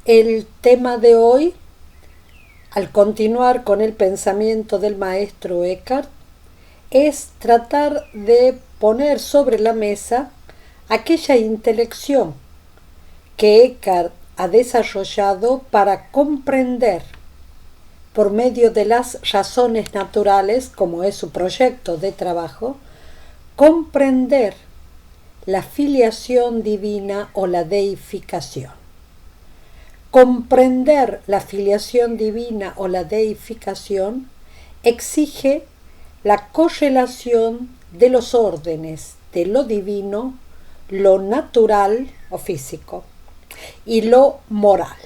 El tema de hoy, al continuar con el pensamiento del maestro Eckhart, es tratar de poner sobre la mesa aquella intelección que Eckhart ha desarrollado para comprender por medio de las razones naturales, como es su proyecto de trabajo, comprender la filiación divina o la deificación. Comprender la filiación divina o la deificación exige la correlación de los órdenes de lo divino, lo natural o físico y lo moral.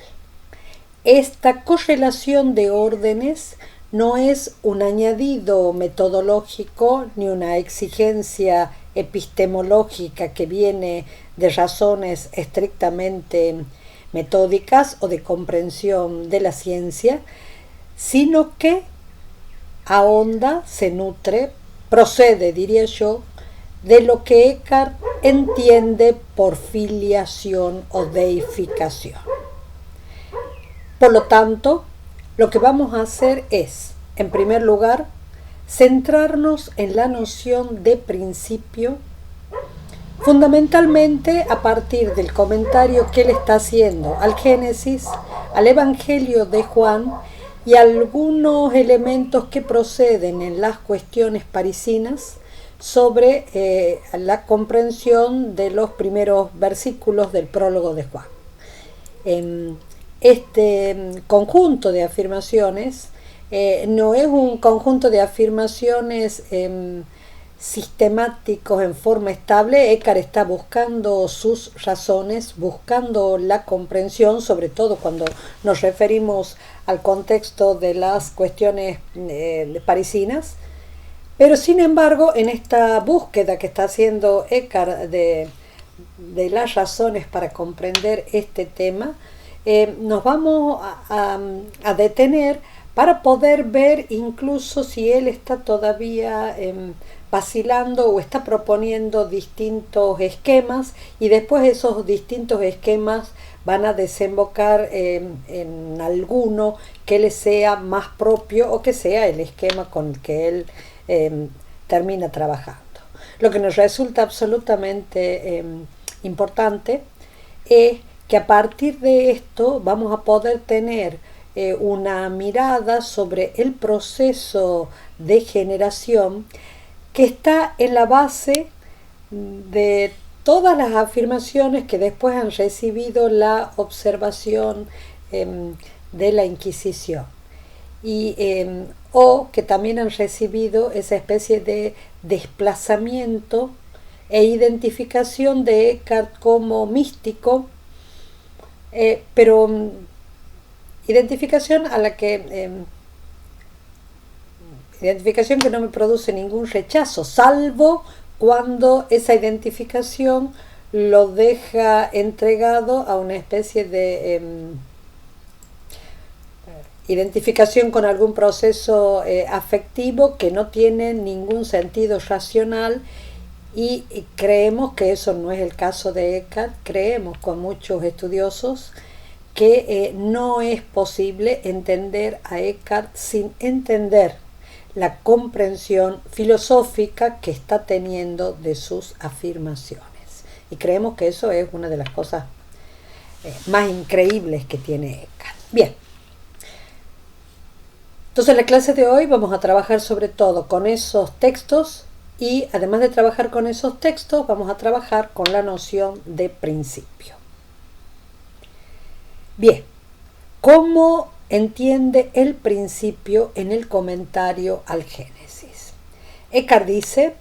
Esta correlación de órdenes no es un añadido metodológico ni una exigencia epistemológica que viene de razones estrictamente metódicas o de comprensión de la ciencia, sino que ahonda, se nutre, procede, diría yo, de lo que Eckhart entiende por filiación o deificación. Por lo tanto, lo que vamos a hacer es, en primer lugar, centrarnos en la noción de principio, fundamentalmente a partir del comentario que él está haciendo al Génesis, al Evangelio de Juan y algunos elementos que proceden en las cuestiones parisinas sobre la comprensión de los primeros versículos del prólogo de Juan. Este conjunto de afirmaciones no es un conjunto de afirmaciones sistemáticos en forma estable. Eckhart está buscando sus razones, buscando la comprensión, sobre todo cuando nos referimos al contexto de las cuestiones parisinas. Pero sin embargo, en esta búsqueda que está haciendo Eckhart de las razones para comprender este tema, nos vamos a detener para poder ver incluso si él está todavía vacilando o está proponiendo distintos esquemas, y después esos distintos esquemas van a desembocar en alguno que le sea más propio o que sea el esquema con el que él termina trabajando. Lo que nos resulta absolutamente importante es que a partir de esto vamos a poder tener una mirada sobre el proceso de generación que está en la base de todas las afirmaciones que después han recibido la observación de la Inquisición o que también han recibido esa especie de desplazamiento e identificación de Eckhart como místico, pero identificación a la que identificación que no me produce ningún rechazo, salvo cuando esa identificación lo deja entregado a una especie de identificación con algún proceso afectivo que no tiene ningún sentido racional, y creemos que eso no es el caso de Eckhart. Creemos con muchos estudiosos que no es posible entender a Eckhart sin entender la comprensión filosófica que está teniendo de sus afirmaciones. Y creemos que eso es una de las cosas más increíbles que tiene Eckhart. Bien. Entonces en la clase de hoy vamos a trabajar sobre todo con esos textos, y además de trabajar con esos textos vamos a trabajar con la noción de principio. Bien, ¿cómo entiende el principio en el comentario al Génesis? Eckhart dice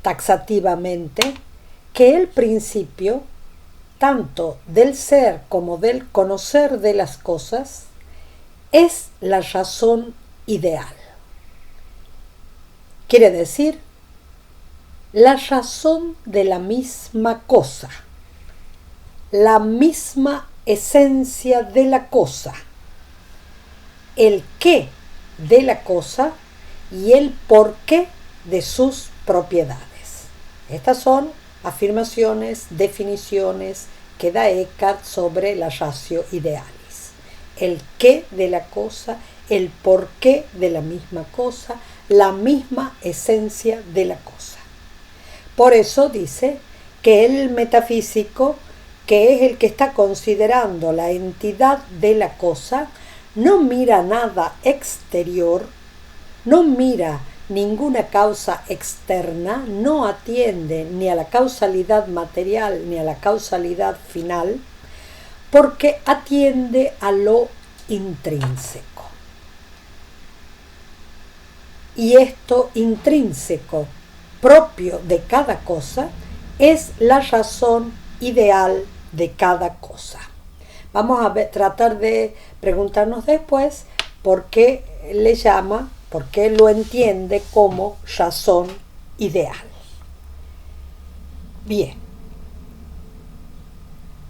taxativamente que el principio, tanto del ser como del conocer de las cosas, es la razón ideal. Quiere decir, la razón de la misma cosa, la misma esencia de la cosa, el qué de la cosa y el porqué de sus propiedades. Estas son afirmaciones, definiciones que da Eckhart sobre la ratio ideal. el qué de la cosa, el porqué de la misma cosa, la misma esencia de la cosa. Por eso dice que el metafísico, que es el que está considerando la entidad de la cosa, no mira nada exterior, no mira ninguna causa externa, no atiende ni a la causalidad material ni a la causalidad final, porque atiende a lo intrínseco. Y esto intrínseco, propio de cada cosa, es la razón ideal de cada cosa. Vamos a tratar de preguntarnos después por qué le llama, por qué lo entiende como razón ideal. Bien.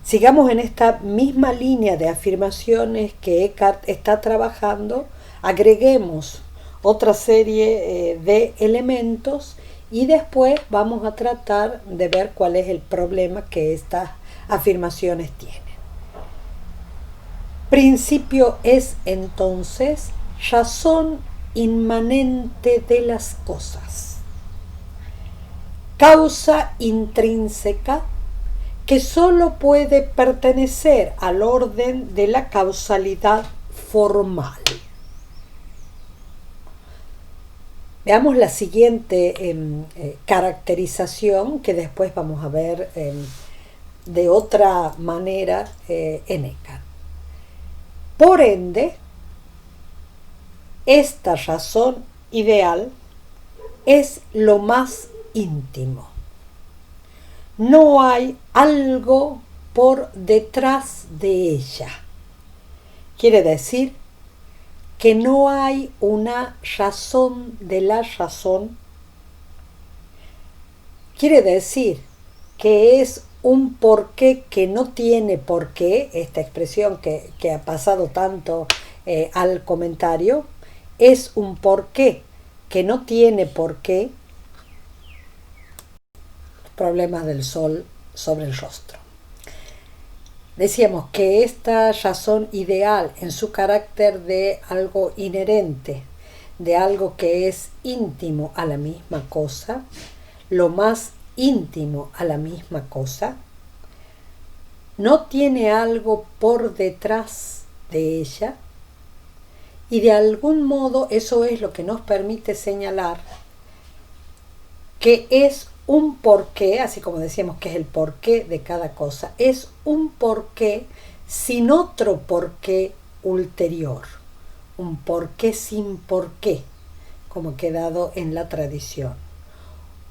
Sigamos en esta misma línea de afirmaciones que Eckhart está trabajando, agreguemos otra serie de elementos y después vamos a tratar de ver cuál es el problema que estas afirmaciones tienen. Principio es entonces razón inmanente de las cosas, causa intrínseca que sólo puede pertenecer al orden de la causalidad formal. Veamos la siguiente caracterización que después vamos a ver de otra manera en Eckhart. Por ende, esta razón ideal es lo más íntimo. No hay algo por detrás de ella. Quiere decir que no hay una razón de la razón. Quiere decir que es un porqué que no tiene porqué, esta expresión que ha pasado tanto al comentario, es un porqué que no tiene porqué. Problemas del sol sobre el rostro. Decíamos que esta razón ideal en su carácter de algo inherente, de algo que es íntimo a la misma cosa, lo más íntimo a la misma cosa, no tiene algo por detrás de ella y de algún modo eso es lo que nos permite señalar que es un porqué, así como decíamos que es el porqué de cada cosa, es un porqué sin otro porqué ulterior, un porqué sin porqué, como ha quedado en la tradición,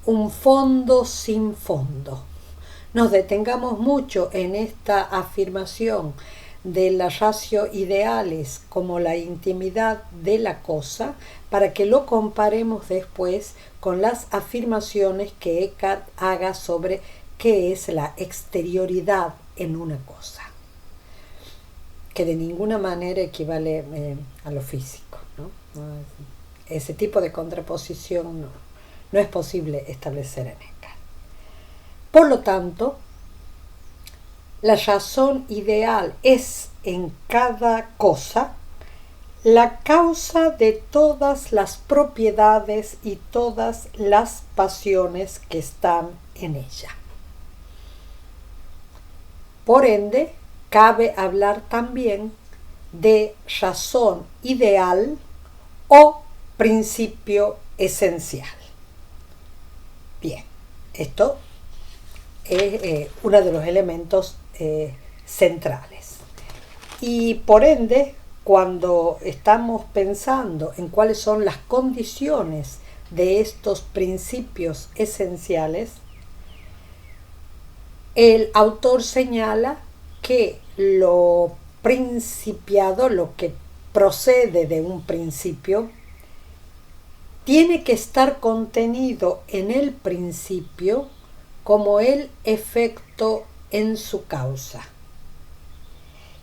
un fondo sin fondo. Nos detengamos mucho en esta afirmación de la ratio ideales como la intimidad de la cosa para que lo comparemos después con las afirmaciones que Eckhart haga sobre qué es la exterioridad en una cosa, que de ninguna manera equivale a lo físico, ¿no? Ese tipo de contraposición no es posible establecer en Eckhart. Por lo tanto, la razón ideal es en cada cosa la causa de todas las propiedades y todas las pasiones que están en ella. Por ende, cabe hablar también de razón ideal o principio esencial. Bien, esto es uno de los elementos centrales. Y por ende, cuando estamos pensando en cuáles son las condiciones de estos principios esenciales, el autor señala que lo principiado, lo que procede de un principio, tiene que estar contenido en el principio como el efecto en su causa.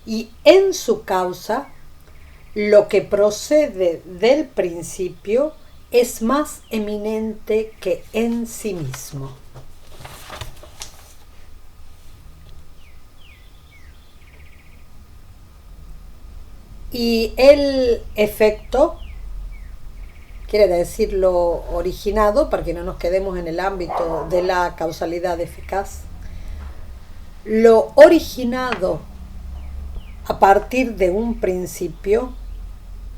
Y en su causa, lo que procede del principio es más eminente que en sí mismo. Y el efecto quiere decir lo originado, para que no nos quedemos en el ámbito de la causalidad eficaz. Lo originado a partir de un principio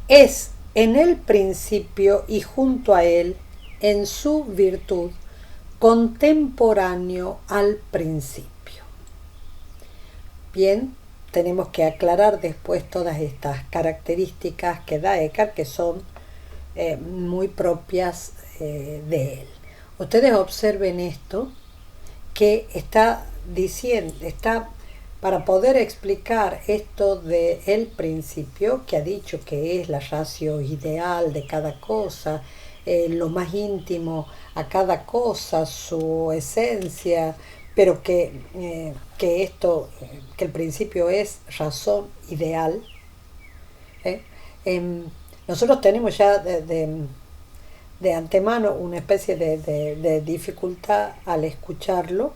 es en el principio y junto a él, en su virtud, contemporáneo al principio. Bien, tenemos que aclarar después todas estas características que da Eckhart, que son muy propias de él. Ustedes observen esto, que está diciendo, está para poder explicar esto del principio, que ha dicho que es la ratio ideal de cada cosa, lo más íntimo a cada cosa, su esencia, pero que esto, que el principio es razón ideal. ¿eh? Nosotros tenemos ya de antemano una especie de dificultad al escucharlo,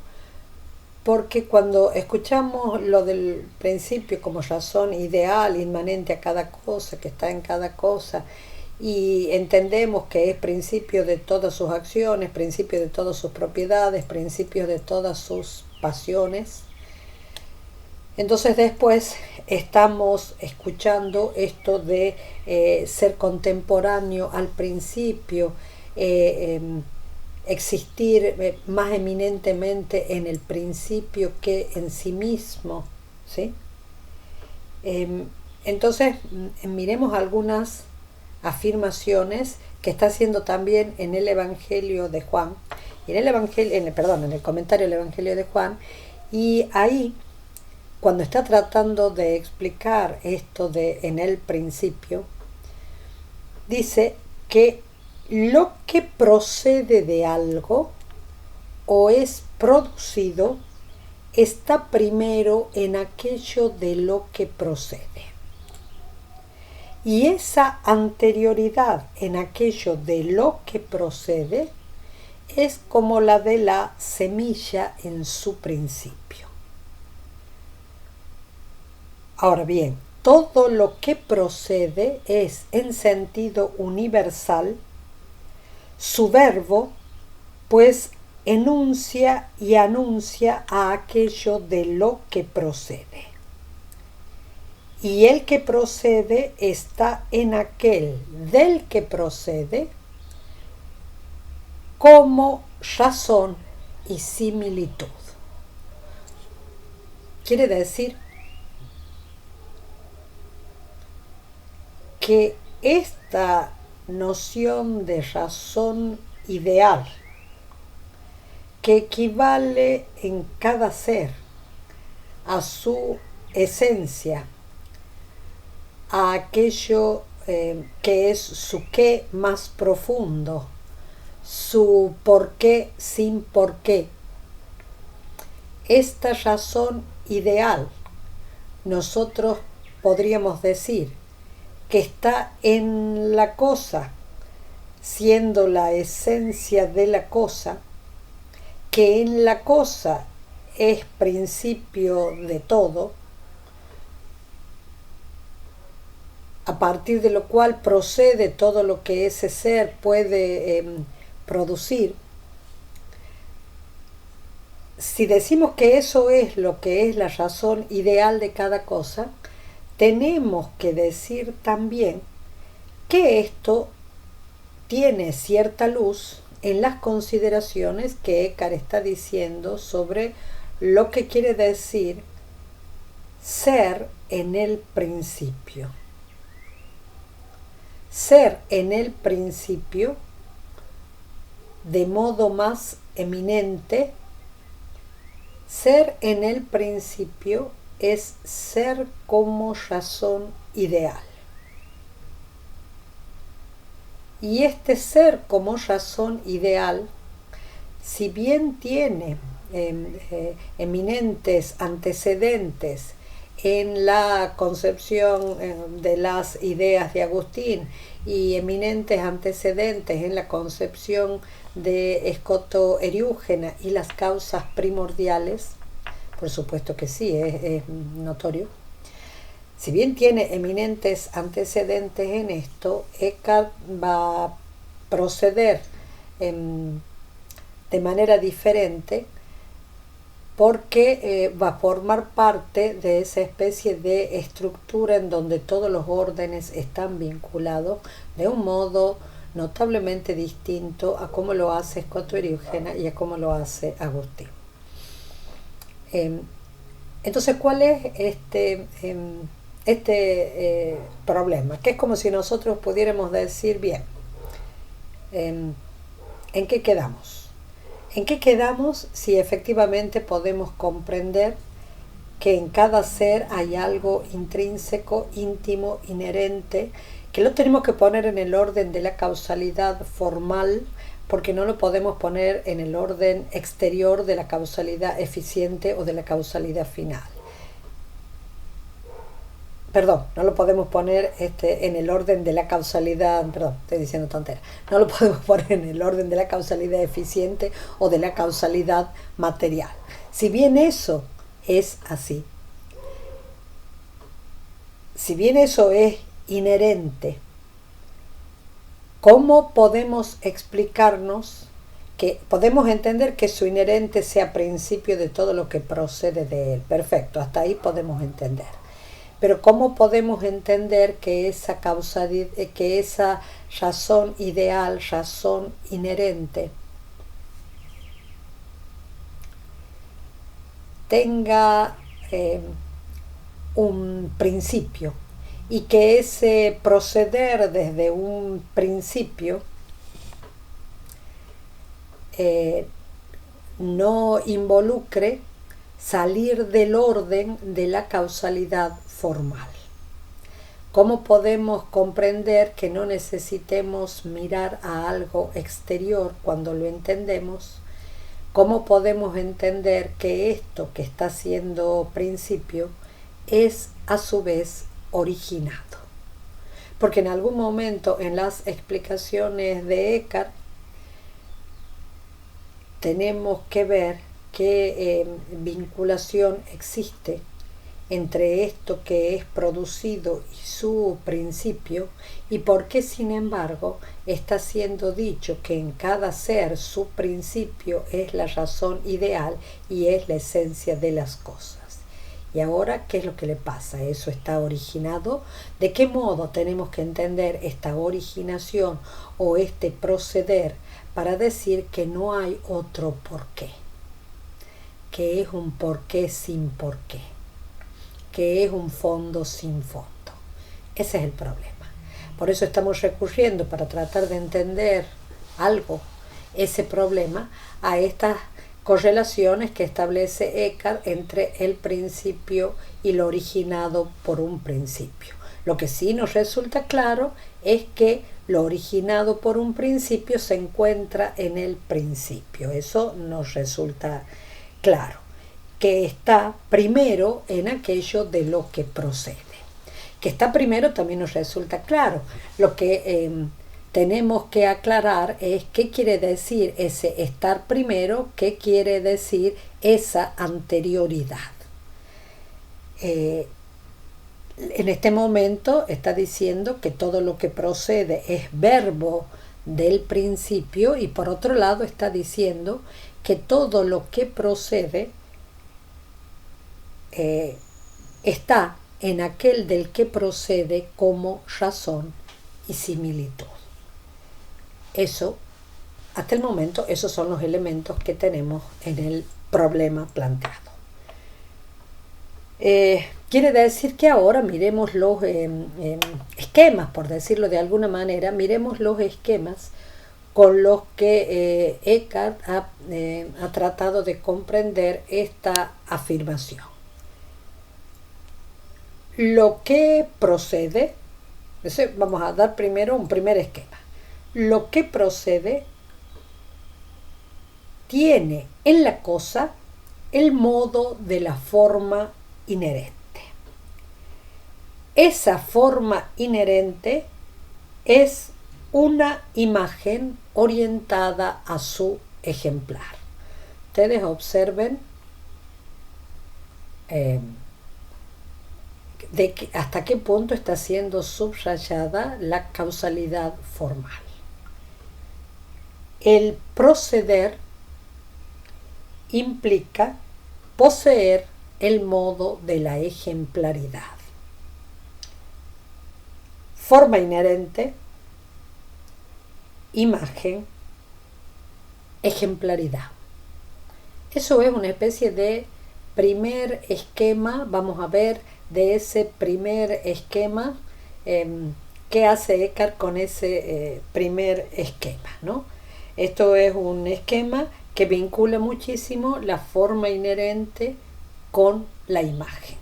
porque cuando escuchamos lo del principio como razón ideal, inmanente a cada cosa, que está en cada cosa, y entendemos que es principio de todas sus acciones, principio de todas sus propiedades, principio de todas sus pasiones, entonces después estamos escuchando esto de ser contemporáneo al principio, existir más eminentemente en el principio que en sí mismo, ¿sí? Entonces miremos algunas afirmaciones que está haciendo también en el Evangelio de Juan, y en el comentario del Evangelio de Juan, y ahí cuando está tratando de explicar esto de en el principio, dice que lo que procede de algo o es producido está primero en aquello de lo que procede. Y esa anterioridad en aquello de lo que procede es como la de la semilla en su principio. Ahora bien, todo lo que procede es en sentido universal su verbo, pues enuncia y anuncia a aquello de lo que procede. Y el que procede está en aquel del que procede como razón y similitud. Quiere decir que esta noción de razón ideal, que equivale en cada ser a su esencia, a aquello que es su qué más profundo, su por qué sin por qué. Esta razón ideal, nosotros podríamos decir que está en la cosa, siendo la esencia de la cosa, que en la cosa es principio de todo, a partir de lo cual procede todo lo que ese ser puede producir. Si decimos que eso es lo que es la razón ideal de cada cosa, tenemos que decir también que esto tiene cierta luz en las consideraciones que Eckhart está diciendo sobre lo que quiere decir ser en el principio. Ser en el principio de modo más eminente, ser en el principio es ser como razón ideal. Y este ser como razón ideal, si bien tiene eminentes antecedentes en la concepción de las ideas de Agustín y eminentes antecedentes en la concepción de Escoto Eriúgena y las causas primordiales, por supuesto que sí, es notorio. Si bien tiene eminentes antecedentes en esto, Eckhart va a proceder de manera diferente porque va a formar parte de esa especie de estructura en donde todos los órdenes están vinculados de un modo notablemente distinto a cómo lo hace Scott Eriugena y a cómo lo hace Agustín. Entonces, ¿cuál es este problema? Que es como si nosotros pudiéramos decir, bien, ¿en qué quedamos? ¿En qué quedamos si efectivamente podemos comprender que en cada ser hay algo intrínseco, íntimo, inherente, que lo tenemos que poner en el orden de la causalidad formal, porque no lo podemos poner en el orden exterior de la causalidad eficiente o de la causalidad final? Perdón, no lo podemos poner en el orden de la causalidad, perdón, estoy diciendo tontera, no lo podemos poner en el orden de la causalidad eficiente o de la causalidad material. Si bien eso es así, si bien eso es inherente, ¿cómo podemos explicarnos que podemos entender que su inherente sea principio de todo lo que procede de él? Perfecto, hasta ahí podemos entender. Pero ¿cómo podemos entender que esa causalidad, que esa razón ideal, razón inherente, tenga un principio y que ese proceder desde un principio no involucre salir del orden de la causalidad formal? ¿Cómo podemos comprender que no necesitemos mirar a algo exterior cuando lo entendemos? ¿Cómo podemos entender que esto que está siendo principio es a su vez originado? Porque en algún momento en las explicaciones de Eckhart tenemos que ver qué vinculación existe entre esto que es producido y su principio, y por qué sin embargo está siendo dicho que en cada ser su principio es la razón ideal y es la esencia de las cosas. Y ahora, ¿qué es lo que le pasa? ¿Eso está originado? ¿De qué modo tenemos que entender esta originación o este proceder para decir que no hay otro porqué? Que es un porqué sin porqué, que es un fondo sin fondo. Ese es el problema. Por eso estamos recurriendo, para tratar de entender algo, ese problema, a estas correlaciones que establece Eckhart entre el principio y lo originado por un principio. Lo que sí nos resulta claro es que lo originado por un principio se encuentra en el principio. Eso nos resulta claro, que está primero en aquello de lo que procede. Que está primero también nos resulta claro. Lo que tenemos que aclarar es qué quiere decir ese estar primero, qué quiere decir esa anterioridad. En este momento está diciendo que todo lo que procede es verbo del principio, y por otro lado está diciendo que todo lo que procede está en aquel del que procede como razón y similitud. Eso, hasta el momento, esos son los elementos que tenemos en el problema planteado. Quiere decir que ahora miremos los esquemas, por decirlo de alguna manera, miremos los esquemas con los que Eckhart ha tratado de comprender esta afirmación. Lo que procede, vamos a dar primero un primer esquema. Lo que procede tiene en la cosa el modo de la forma inherente. Esa forma inherente es una imagen orientada a su ejemplar. Ustedes observen hasta qué punto está siendo subrayada la causalidad formal. El proceder implica poseer el modo de la ejemplaridad. Forma inherente, imagen, ejemplaridad. Eso es una especie de primer esquema, vamos a ver de ese primer esquema, qué hace Eckhart con ese primer esquema, ¿no? Esto es un esquema que vincula muchísimo la forma inherente con la imagen.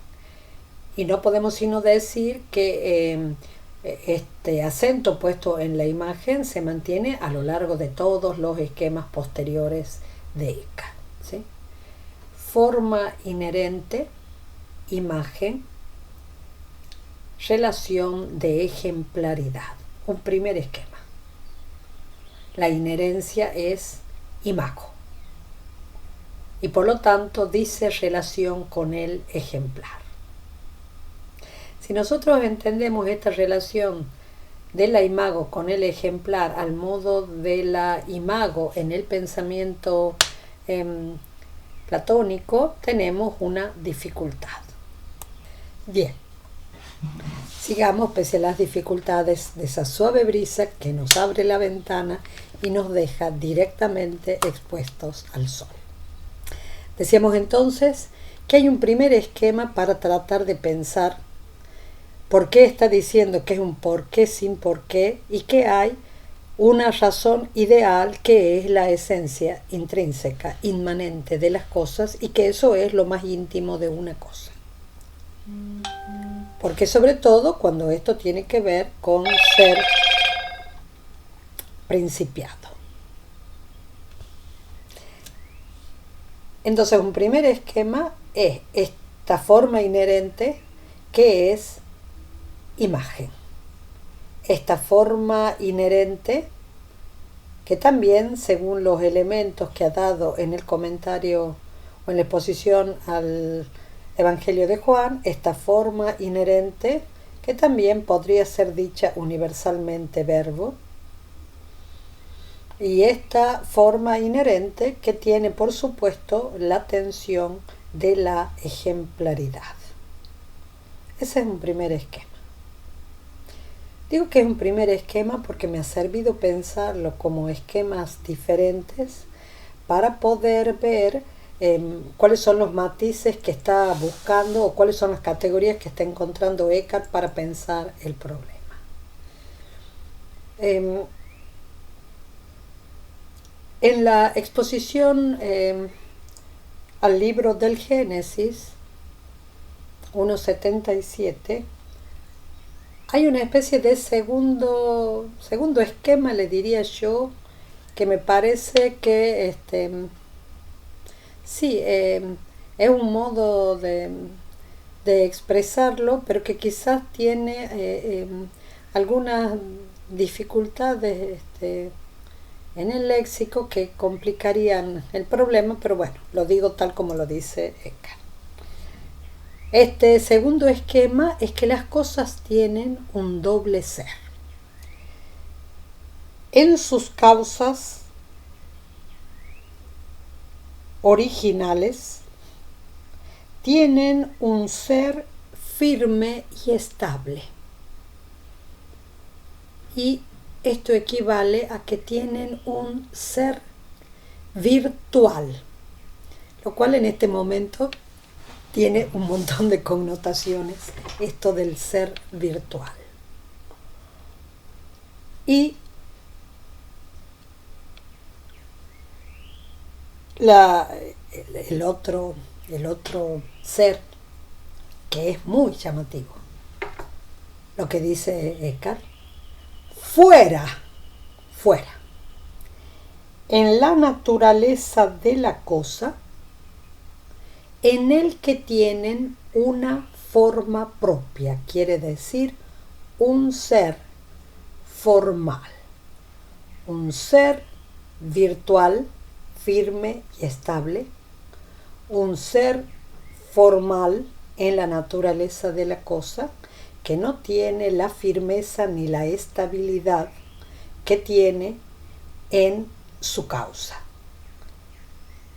Y no podemos sino decir que este acento puesto en la imagen se mantiene a lo largo de todos los esquemas posteriores de Eckhart, ¿sí? Forma inherente, imagen, relación de ejemplaridad. Un primer esquema. La inherencia es imago y por lo tanto dice relación con el ejemplar. Si nosotros entendemos esta relación de la imago con el ejemplar al modo de la imago en el pensamiento platónico, tenemos una dificultad. Bien, sigamos pese a las dificultades de esa suave brisa que nos abre la ventana y nos deja directamente expuestos al sol. Decíamos entonces que hay un primer esquema para tratar de pensar por qué está diciendo que es un por qué sin por qué y que hay una razón ideal que es la esencia intrínseca, inmanente de las cosas y que eso es lo más íntimo de una cosa. Porque sobre todo cuando esto tiene que ver con ser principiado. Entonces un primer esquema es esta forma inherente que es imagen. Esta forma inherente que también, según los elementos que ha dado en el comentario o en la exposición al Evangelio de Juan, esta forma inherente que también podría ser dicha universalmente verbo, y esta forma inherente que tiene por supuesto la tensión de la ejemplaridad. Ese es un primer esquema. Digo que es un primer esquema porque me ha servido pensarlo como esquemas diferentes para poder ver cuáles son los matices que está buscando o cuáles son las categorías que está encontrando Eckhart para pensar el problema. En la exposición al libro del Génesis 1.77 hay una especie de segundo esquema, le diría yo, que me parece que sí, es un modo de expresarlo, pero que quizás tiene algunas dificultades en el léxico que complicarían el problema, pero bueno, lo digo tal como lo dice Eckhart. Este segundo esquema es que las cosas tienen un doble ser. En sus causas originales tienen un ser firme y estable. Y esto equivale a que tienen un ser virtual, lo cual en este momento tiene un montón de connotaciones, esto del ser virtual. Y el otro ser, que es muy llamativo, lo que dice Eckhart, fuera, en la naturaleza de la cosa, en el que tienen una forma propia, quiere decir un ser formal, un ser virtual, firme y estable, un ser formal, en la naturaleza de la cosa, que no tiene la firmeza ni la estabilidad que tiene en su causa.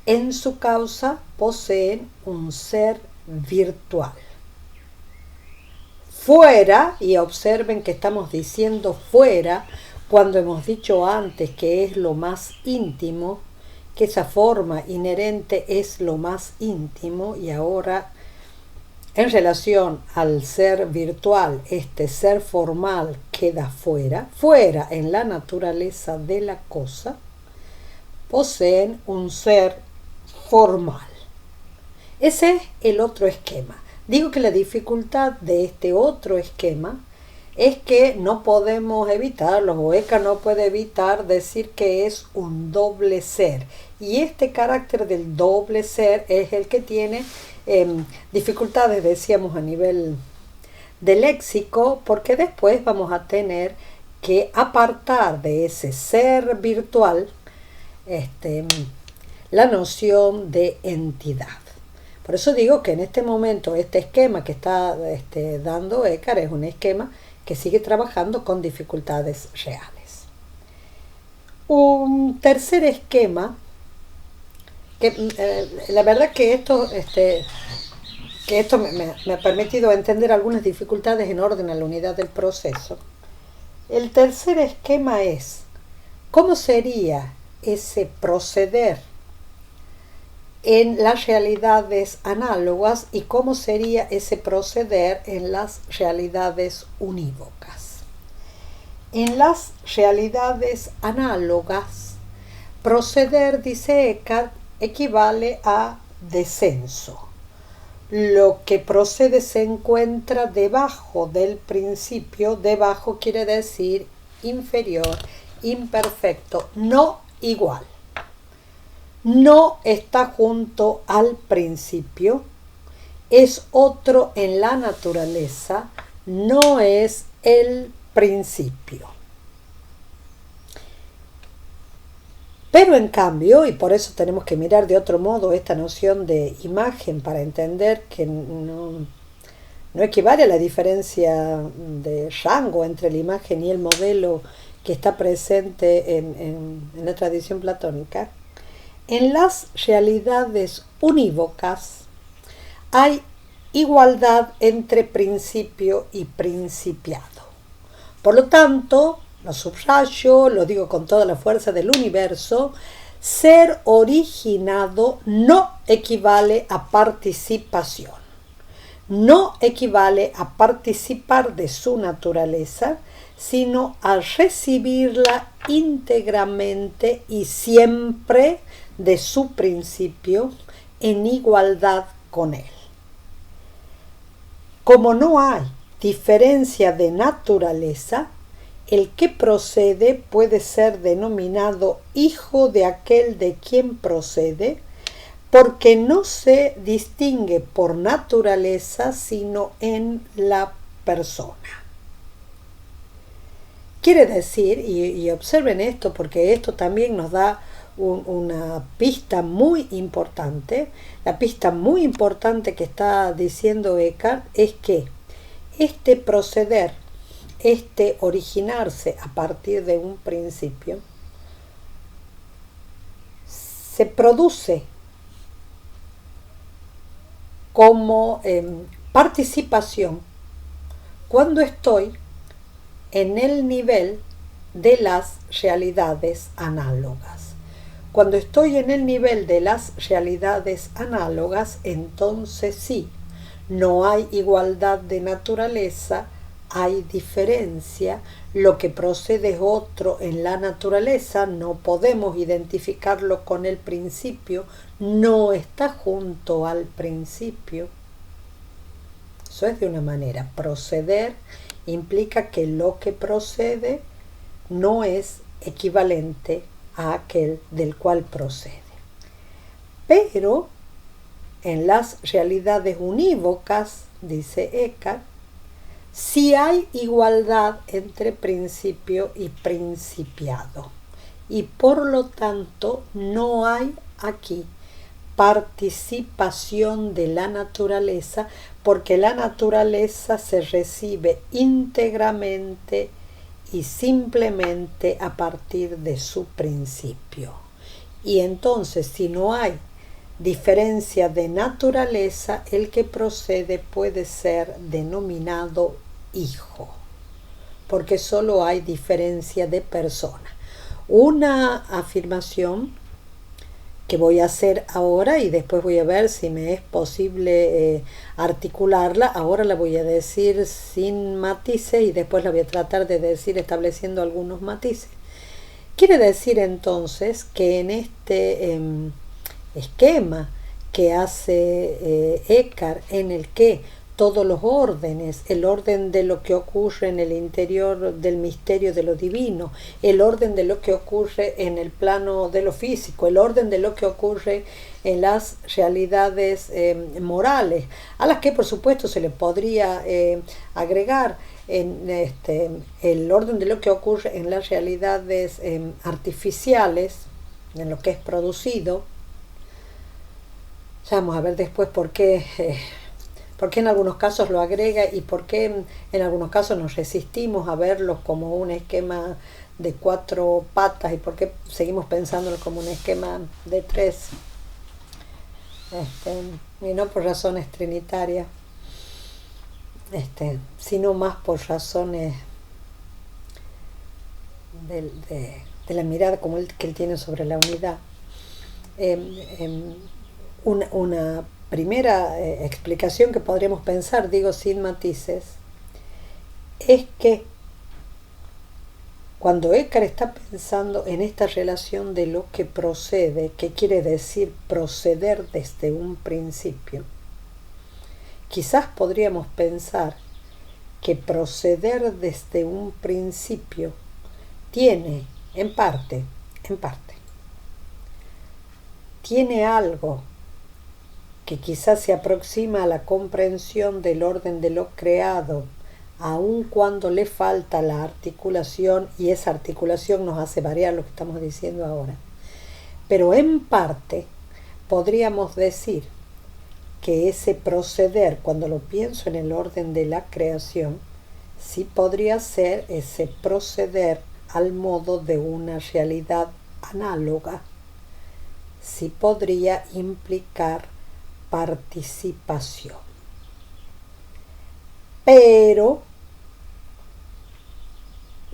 En su causa poseen un ser virtual. Fuera, y observen que estamos diciendo fuera, cuando hemos dicho antes que es lo más íntimo, que esa forma inherente es lo más íntimo, y ahora en relación al ser virtual, este ser formal queda fuera, fuera en la naturaleza de la cosa, poseen un ser formal. Ese es el otro esquema. Digo que la dificultad de este otro esquema es que no podemos evitarlo, o Eckhart no puede evitar decir que es un doble ser. Y este carácter del doble ser es el que tiene dificultades, decíamos, a nivel de léxico, porque después vamos a tener que apartar de ese ser virtual la noción de entidad. Por eso digo que en este momento este esquema que está dando Eckhart es un esquema que sigue trabajando con dificultades reales. Un tercer esquema, que la verdad que esto me ha permitido entender algunas dificultades en orden a la unidad del proceso. El tercer esquema es cómo sería ese proceder en las realidades análogas y cómo sería ese proceder en las realidades unívocas. En las realidades análogas, proceder, dice Eckhart, equivale a descenso. Lo que procede se encuentra debajo del principio. Debajo quiere decir inferior, imperfecto, no igual. No está junto al principio, es otro en la naturaleza, no es el principio. Pero en cambio, y por eso tenemos que mirar de otro modo esta noción de imagen para entender que no equivale a la diferencia de rango entre la imagen y el modelo que está presente en la tradición platónica. En las realidades unívocas hay igualdad entre principio y principiado. Por lo tanto, lo subrayo, lo digo con toda la fuerza del universo, ser originado no equivale a participación. No equivale a participar de su naturaleza, sino a recibirla íntegramente y siempre de su principio en igualdad con él. Como no hay diferencia de naturaleza, el que procede puede ser denominado hijo de aquel de quien procede, porque no se distingue por naturaleza, sino en la persona. Quiere decir, y observen esto porque esto también nos da una pista muy importante. La pista muy importante que está diciendo Eckhart es que este proceder, este originarse a partir de un principio, se produce como participación cuando estoy en el nivel de las realidades análogas. Cuando estoy en el nivel de las realidades análogas, entonces sí, no hay igualdad de naturaleza, hay diferencia, lo que procede es otro en la naturaleza, no podemos identificarlo con el principio, no está junto al principio. Eso es de una manera. Proceder implica que lo que procede no es equivalente a aquel del cual procede. Pero en las realidades unívocas, dice Eckhart, sí hay igualdad entre principio y principiado. Y por lo tanto no hay aquí participación de la naturaleza, porque la naturaleza se recibe íntegramente y simplemente a partir de su principio. Y entonces, si no hay diferencia de naturaleza, el que procede puede ser denominado hijo, porque solo hay diferencia de persona. Una afirmación que voy a hacer ahora y después voy a ver si me es posible articularla. Ahora la voy a decir sin matices y después la voy a tratar de decir estableciendo algunos matices. Quiere decir entonces que en este esquema que hace Eckhart, en el que todos los órdenes, el orden de lo que ocurre en el interior del misterio de lo divino, el orden de lo que ocurre en el plano de lo físico, el orden de lo que ocurre en las realidades morales, a las que por supuesto se le podría agregar el orden de lo que ocurre en las realidades artificiales, en lo que es producido. Ya vamos a ver después por qué en algunos casos lo agrega y por qué en algunos casos nos resistimos a verlos como un esquema de 4 patas y por qué seguimos pensándolo como un esquema de 3, y no por razones trinitarias, sino más por razones de la mirada como que él tiene sobre la unidad. Una primera explicación que podríamos pensar, digo sin matices, es que cuando Eckhart está pensando en esta relación de lo que procede, que quiere decir proceder desde un principio, quizás podríamos pensar que proceder desde un principio tiene, en parte, tiene algo que quizás se aproxima a la comprensión del orden de lo creado, aun cuando le falta la articulación, y esa articulación nos hace variar lo que estamos diciendo ahora. Pero en parte podríamos decir que ese proceder, cuando lo pienso en el orden de la creación, sí podría ser ese proceder al modo de una realidad análoga, sí podría implicar participación. Pero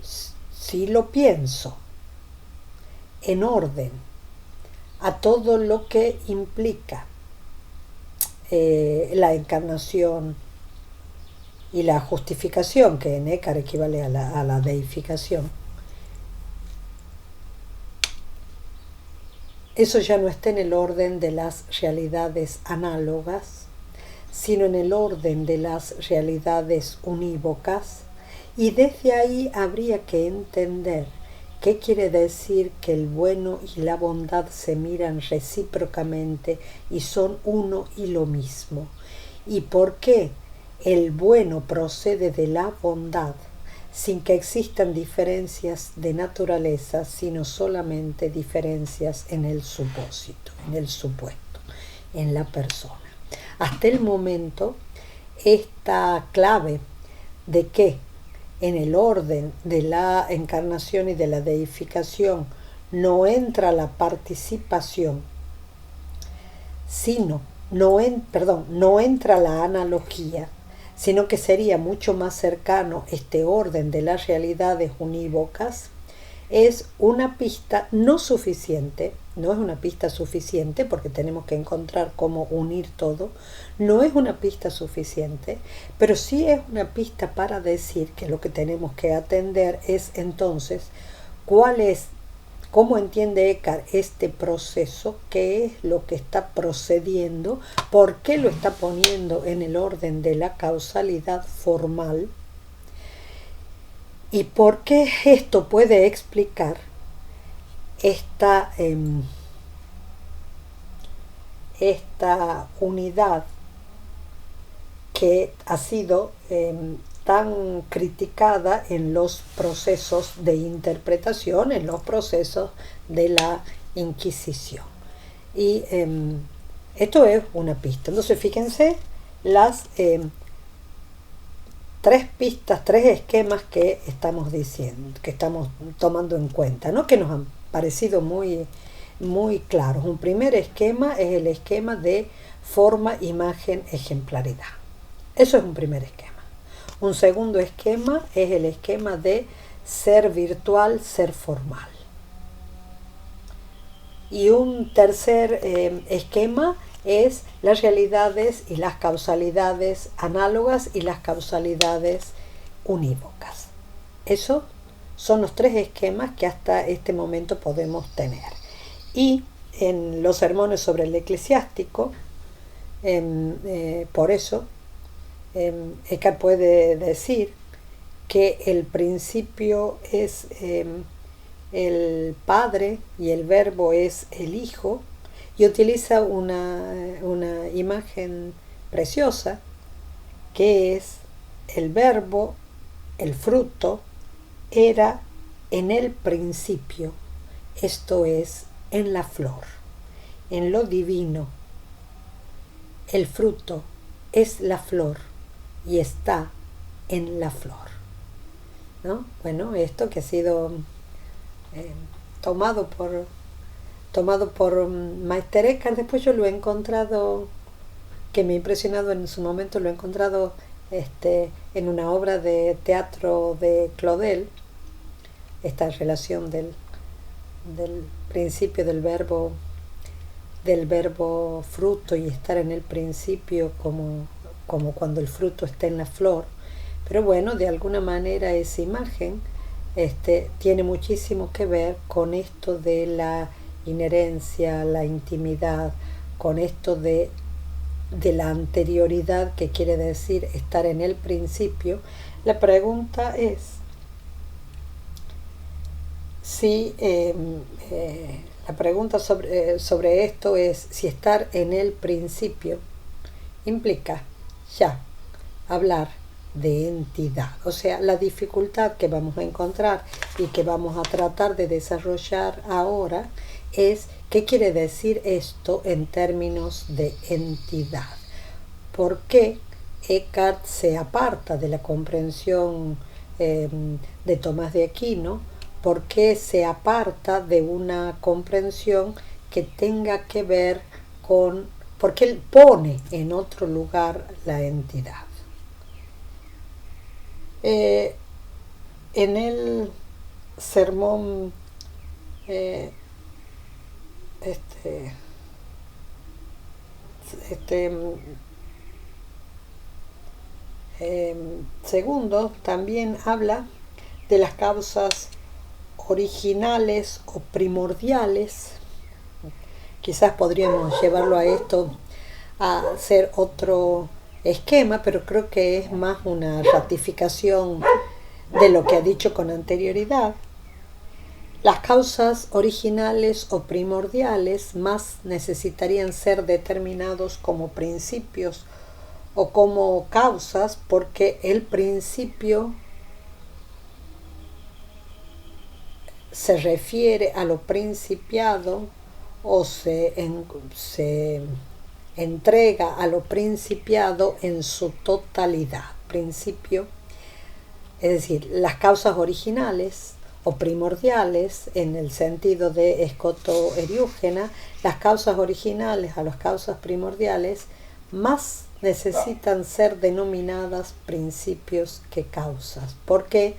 si lo pienso en orden a todo lo que implica la encarnación y la justificación, que en Eckhart equivale a la deificación, eso ya no está en el orden de las realidades análogas, sino en el orden de las realidades unívocas, y desde ahí habría que entender qué quiere decir que el bueno y la bondad se miran recíprocamente y son uno y lo mismo, y por qué el bueno procede de la bondad, sin que existan diferencias de naturaleza, sino solamente diferencias en el supósito, en el supuesto, en la persona. Hasta el momento, esta clave de que en el orden de la encarnación y de la deificación no entra la participación, no entra la analogía, sino que sería mucho más cercano este orden de las realidades unívocas, es una pista no suficiente, no es una pista suficiente porque tenemos que encontrar cómo unir todo, no es una pista suficiente, pero sí es una pista para decir que lo que tenemos que atender es entonces cómo entiende Eckhart este proceso, qué es lo que está procediendo, por qué lo está poniendo en el orden de la causalidad formal, y por qué esto puede explicar esta unidad que ha sido tan criticada en los procesos de interpretación, en los procesos de la Inquisición. Y Esto es una pista. Entonces fíjense las tres pistas, tres esquemas que estamos diciendo, que estamos tomando en cuenta, ¿no? Que nos han parecido muy claros. Un primer esquema es el esquema de forma, imagen, ejemplaridad. Eso es un primer esquema. Un segundo esquema es el esquema de ser virtual, ser formal. Y un tercer esquema es las realidades y las causalidades análogas y las causalidades unívocas. Esos son los tres esquemas que hasta este momento podemos tener. Y en los sermones sobre el eclesiástico, por eso, Eckhart puede decir que el principio es el Padre y el Verbo es el Hijo, y utiliza una imagen preciosa que es el Verbo, el fruto, era en el principio, esto es, en la flor, en lo divino. El fruto es la flor y está en la flor, ¿no? Bueno, esto que ha sido tomado por Meister Eckhart. Después yo lo he encontrado, que me ha impresionado en su momento, lo he encontrado en una obra de teatro de Claudel, esta relación del principio del verbo fruto y estar en el principio como cuando el fruto está en la flor. Pero bueno, de alguna manera esa imagen tiene muchísimo que ver con esto de la inherencia, la intimidad, con esto de la anterioridad, que quiere decir estar en el principio. La pregunta es si la pregunta sobre esto es si estar en el principio implica ya hablar de entidad, o sea, la dificultad que vamos a encontrar y que vamos a tratar de desarrollar ahora es qué quiere decir esto en términos de entidad. ¿Por qué Eckhart se aparta de la comprensión de Tomás de Aquino? ¿Por qué se aparta de una comprensión que tenga que ver con, porque él pone en otro lugar la entidad? En el sermón segundo también habla de las causas originales o primordiales. Quizás podríamos llevarlo a esto a hacer otro esquema, pero creo que es más una ratificación de lo que ha dicho con anterioridad. Las causas originales o primordiales más necesitarían ser determinados como principios o como causas, porque el principio se refiere a lo principiado o se entrega a lo principiado en su totalidad. Principio, es decir, las causas originales o primordiales, en el sentido de Escoto-Eriúgena, las causas originales a las causas primordiales más necesitan ser denominadas principios que causas. ¿Por qué?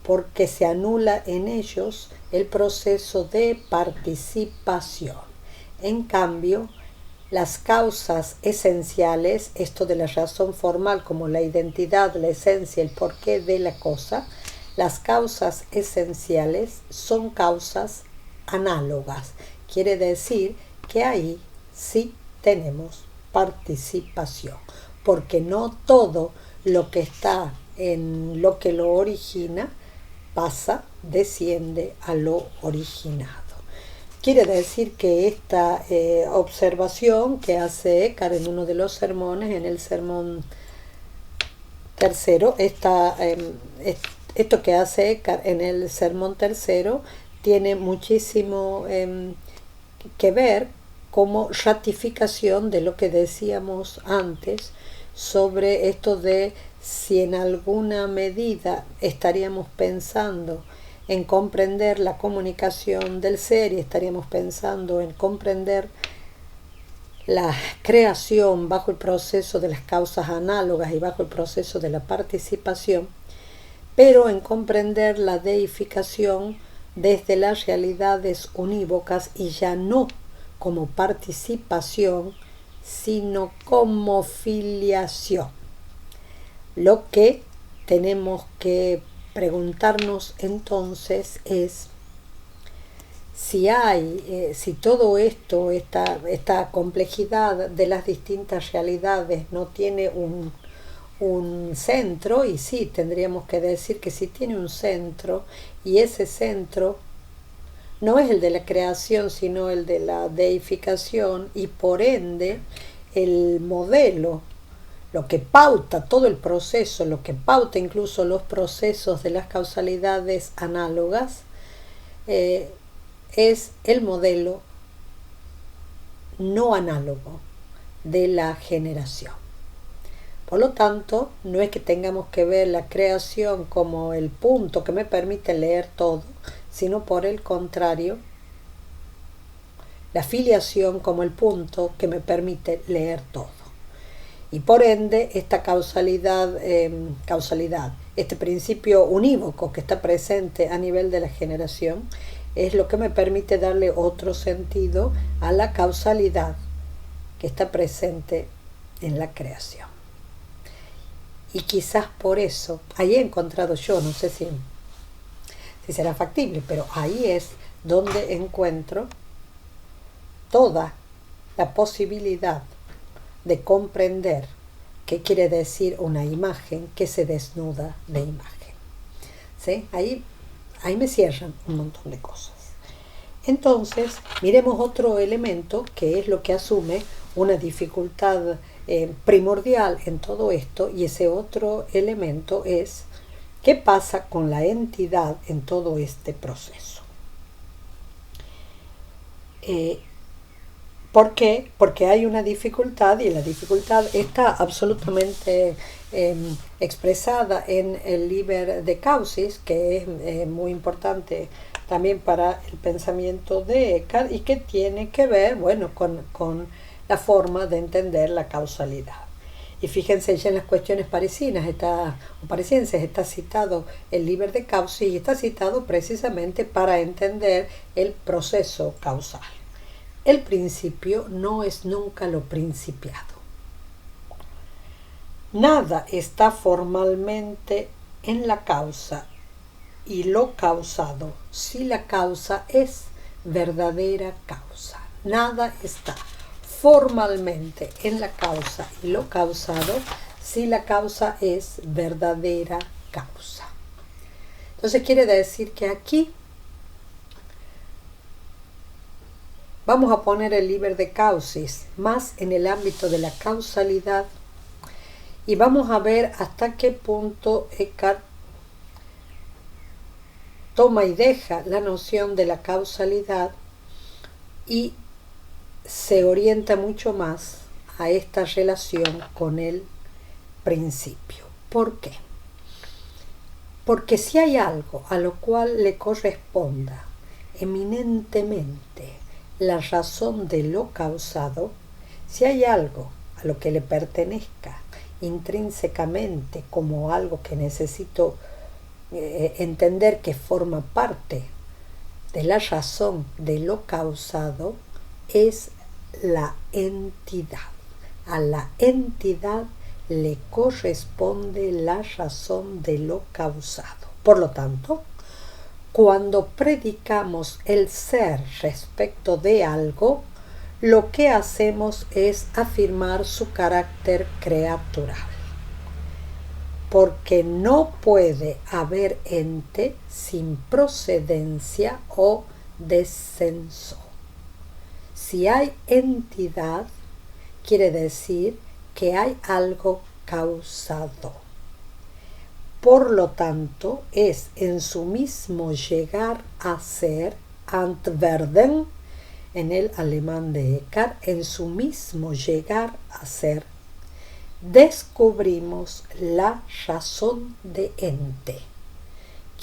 Porque se anula en ellos el proceso de participación. En cambio, las causas esenciales, esto de la razón formal como la identidad, la esencia, el porqué de la cosa, las causas esenciales son causas análogas. Quiere decir que ahí sí tenemos participación, porque no todo lo que está en lo que lo origina desciende a lo originado. Quiere decir que esta observación que hace Eckhart en uno de los sermones, en el sermón tercero, esto que hace Eckhart en el sermón tercero tiene muchísimo que ver como ratificación de lo que decíamos antes sobre esto de si en alguna medida estaríamos pensando en comprender la comunicación del ser y estaríamos pensando en comprender la creación bajo el proceso de las causas análogas y bajo el proceso de la participación, pero en comprender la deificación desde las realidades unívocas y ya no como participación, sino como filiación. Lo que tenemos que preguntarnos entonces es si todo esto, esta complejidad de las distintas realidades no tiene un centro, y sí, tendríamos que decir que sí tiene un centro, y ese centro no es el de la creación, sino el de la deificación, y por ende el modelo, lo que pauta todo el proceso, lo que pauta incluso los procesos de las causalidades análogas, es el modelo no análogo de la generación. Por lo tanto, no es que tengamos que ver la creación como el punto que me permite leer todo, sino por el contrario, la filiación como el punto que me permite leer todo. Y por ende, esta causalidad, este principio unívoco que está presente a nivel de la generación, es lo que me permite darle otro sentido a la causalidad que está presente en la creación. Y quizás por eso, ahí he encontrado yo, no sé si será factible, pero ahí es donde encuentro toda la posibilidad de comprender qué quiere decir una imagen que se desnuda de imagen. ¿Sí? Ahí me cierran un montón de cosas. Entonces, miremos otro elemento que es lo que asume una dificultad primordial en todo esto, y ese otro elemento es qué pasa con la entidad en todo este proceso. ¿Por qué? Porque hay una dificultad, y la dificultad está absolutamente expresada en el Liber de Causis, que es muy importante también para el pensamiento de Eckhart, y que tiene que ver, bueno, con la forma de entender la causalidad. Y fíjense, ya en las cuestiones parisienses está citado el Liber de Causis, y está citado precisamente para entender el proceso causal. El principio no es nunca lo principiado. Nada está formalmente en la causa y lo causado si la causa es verdadera causa. Nada está formalmente en la causa y lo causado si la causa es verdadera causa. Entonces quiere decir que aquí vamos a poner el Liber de Causis más en el ámbito de la causalidad, y vamos a ver hasta qué punto Eckhart toma y deja la noción de la causalidad y se orienta mucho más a esta relación con el principio. ¿Por qué? Porque si hay algo a lo cual le corresponda eminentemente la razón de lo causado, si hay algo a lo que le pertenezca intrínsecamente como algo que necesito entender que forma parte de la razón de lo causado, es la entidad. A la entidad le corresponde la razón de lo causado. Por lo tanto, cuando predicamos el ser respecto de algo, lo que hacemos es afirmar su carácter creatural. Porque no puede haber ente sin procedencia o descenso. Si hay entidad, quiere decir que hay algo causado. Por lo tanto, es en su mismo llegar a ser, antwerden, en el alemán de Eckhart, en su mismo llegar a ser, descubrimos la razón de ente.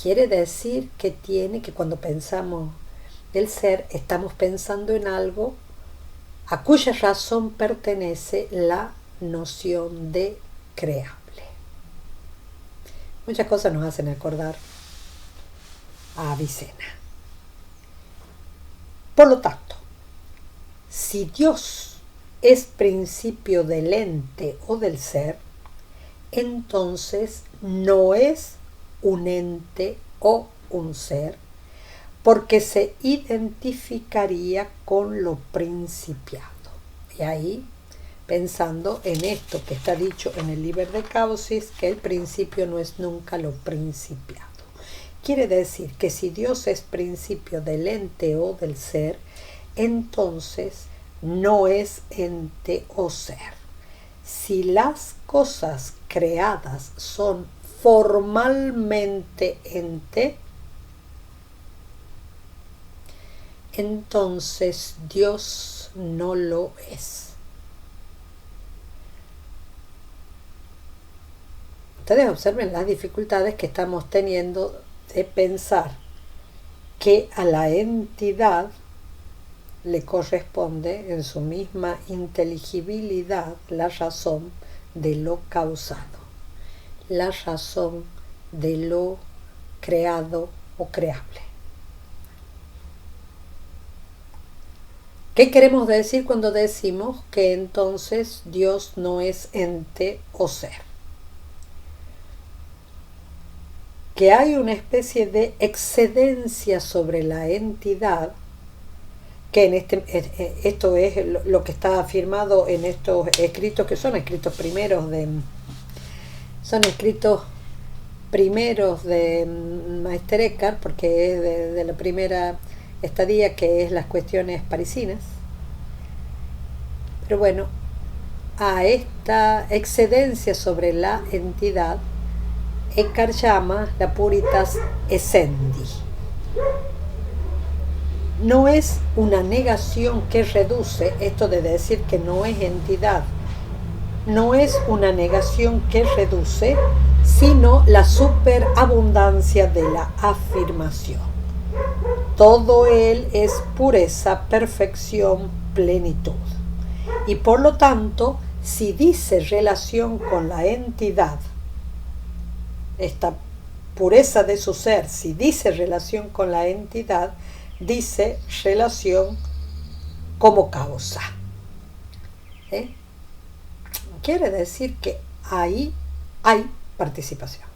Quiere decir que cuando pensamos el ser, estamos pensando en algo a cuya razón pertenece la noción de creable. Muchas cosas nos hacen acordar a Avicena. Por lo tanto, si Dios es principio del ente o del ser, entonces no es un ente o un ser, porque se identificaría con lo principiado. Y ahí, pensando en esto que está dicho en el Liber de Causis, que el principio no es nunca lo principiado. Quiere decir que si Dios es principio del ente o del ser, entonces no es ente o ser. Si las cosas creadas son formalmente ente, entonces Dios no lo es. Ustedes observen las dificultades que estamos teniendo de pensar que a la entidad le corresponde en su misma inteligibilidad la razón de lo causado, la razón de lo creado o creable. ¿Qué queremos decir cuando decimos que entonces Dios no es ente o ser? Que hay una especie de excedencia sobre la entidad, que esto es lo que está afirmado en estos escritos, que son escritos primeros de Meister Eckhart, porque es de la primera estadía, que es las cuestiones parisinas. Pero bueno, a esta excedencia sobre la entidad Eckhart llama la puritas essendi. No es una negación que reduce, esto de decir que no es entidad, no es una negación que reduce, sino la superabundancia de la afirmación. Todo él es pureza, perfección, plenitud. Y por lo tanto, si dice relación con la entidad, esta pureza de su ser, si dice relación con la entidad, dice relación como causa. Quiere decir que ahí hay participación.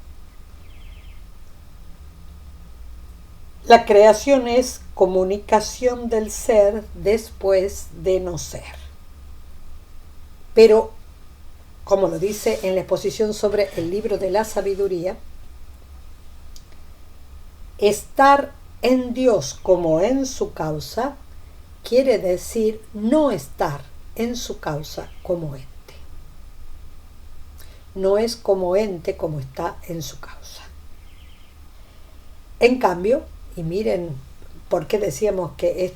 La creación es comunicación del ser después de no ser. Pero, como lo dice en la exposición sobre el libro de la sabiduría, estar en Dios como en su causa quiere decir no estar en su causa como ente. No es como ente como está en su causa. En cambio, y miren por qué decíamos que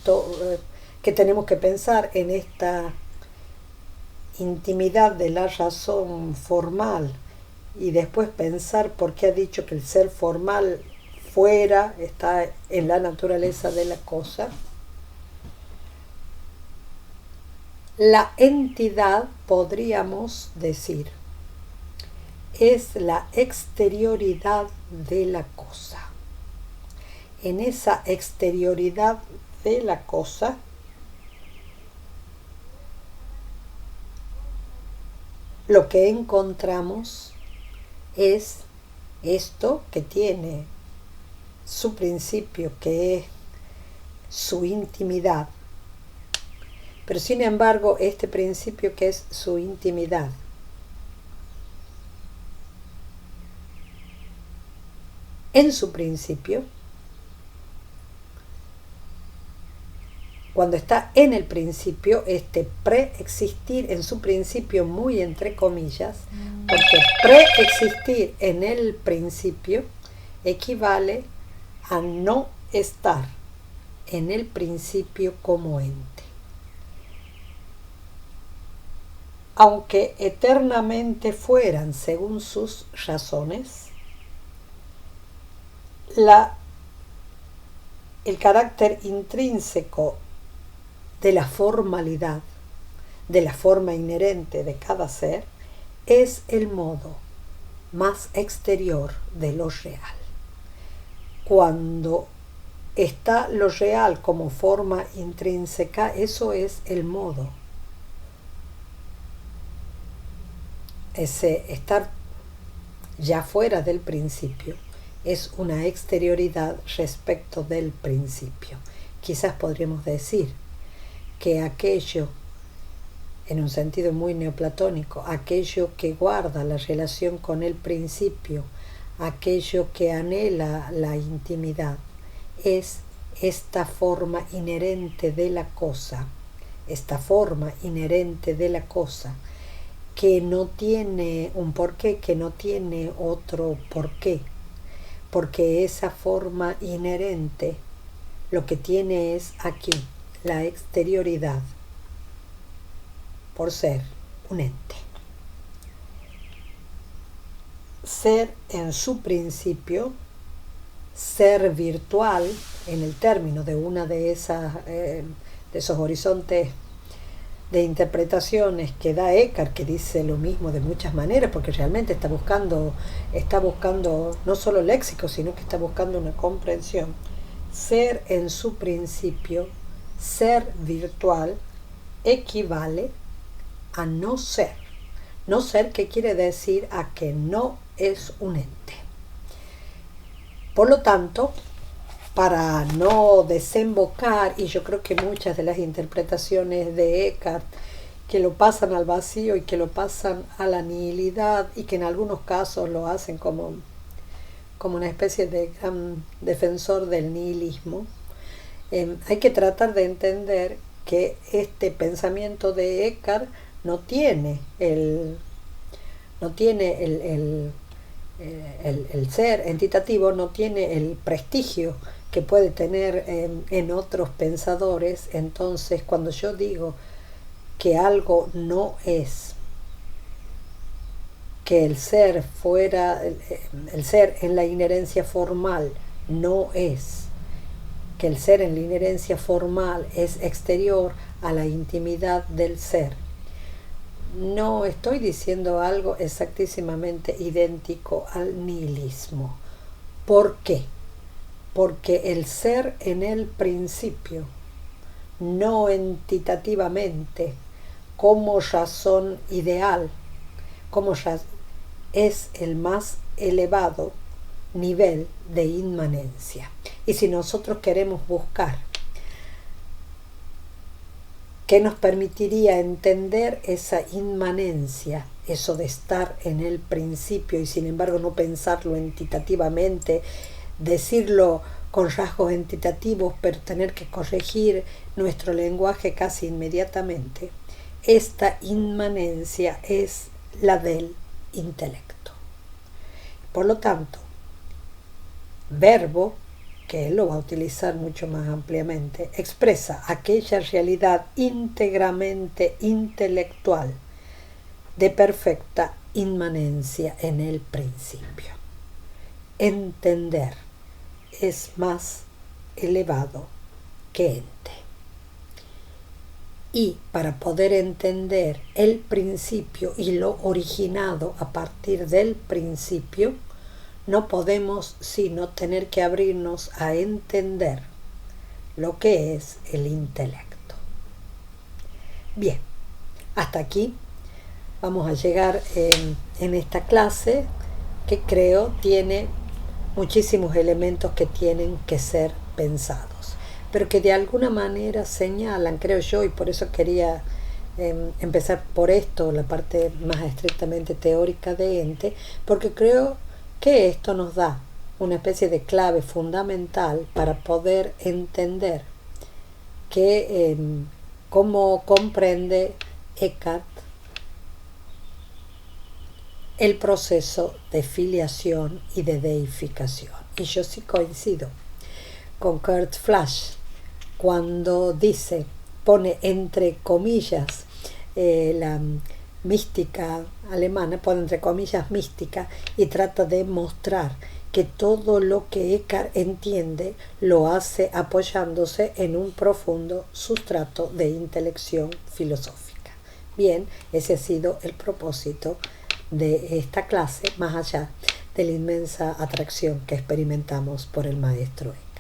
que tenemos que pensar en esta intimidad de la razón formal y después pensar por qué ha dicho que el ser formal está en la naturaleza de la cosa. La entidad, podríamos decir, es la exterioridad de la cosa. En esa exterioridad de la cosa lo que encontramos es esto que tiene su principio, que es su intimidad. Pero sin embargo, este principio que es su intimidad, en su principio, cuando está en el principio, este preexistir en su principio, muy entre comillas, porque preexistir en el principio equivale a no estar en el principio como ente. Aunque eternamente fueran según sus razones, el carácter intrínseco de la formalidad, de la forma inherente de cada ser, es el modo más exterior de lo real. Cuando está lo real como forma intrínseca, eso es el modo. Ese estar ya fuera del principio es una exterioridad respecto del principio. Quizás podríamos decir que aquello, en un sentido muy neoplatónico, aquello que guarda la relación con el principio, aquello que anhela la intimidad, es esta forma inherente de la cosa, que no tiene un porqué, que no tiene otro porqué, porque esa forma inherente lo que tiene es aquí la exterioridad por ser un ente. Ser en su principio, ser virtual, en el término de una de esos horizontes de interpretaciones que da Eckhart, que dice lo mismo de muchas maneras, porque realmente está buscando no solo léxico, sino que está buscando una comprensión. Ser en su principio, ser virtual, equivale a no ser. No ser, que quiere decir a que no es un ente. Por lo tanto, para no desembocar, y yo creo que muchas de las interpretaciones de Eckhart que lo pasan al vacío y que lo pasan a la nihilidad, y que en algunos casos lo hacen como una especie de gran defensor del nihilismo, hay que tratar de entender que este pensamiento de Eckhart no tiene el ser entitativo, no tiene el prestigio que puede tener en otros pensadores. Entonces, cuando yo digo que algo no es, que el ser en la inherencia formal no es, que el ser en la inherencia formal es exterior a la intimidad del ser, no estoy diciendo algo exactísimamente idéntico al nihilismo. ¿Por qué? Porque el ser en el principio, no entitativamente, como razón ideal, es el más elevado nivel de inmanencia. Y si nosotros queremos buscar qué nos permitiría entender esa inmanencia, eso de estar en el principio y sin embargo no pensarlo entitativamente, decirlo con rasgos entitativos, pero tener que corregir nuestro lenguaje casi inmediatamente, esta inmanencia es la del intelecto. Por lo tanto, verbo, que él lo va a utilizar mucho más ampliamente, expresa aquella realidad íntegramente intelectual de perfecta inmanencia en el principio. Entender es más elevado que ente. Y para poder entender el principio y lo originado a partir del principio, no podemos sino tener que abrirnos a entender lo que es el intelecto. Bien, hasta aquí vamos a llegar en esta clase, que creo tiene muchísimos elementos que tienen que ser pensados, pero que de alguna manera señalan, creo yo, y por eso quería empezar por esto, la parte más estrictamente teórica de ente, porque creo que esto nos da una especie de clave fundamental para poder entender cómo comprende Eckhart el proceso de filiación y de deificación. Y yo sí coincido con Kurt Flash cuando dice, pone entre comillas la mística alemana, pone entre comillas mística, y trata de mostrar que todo lo que Eckhart entiende lo hace apoyándose en un profundo sustrato de intelección filosófica. Bien, ese ha sido el propósito de esta clase, más allá de la inmensa atracción que experimentamos por el maestro Eckhart.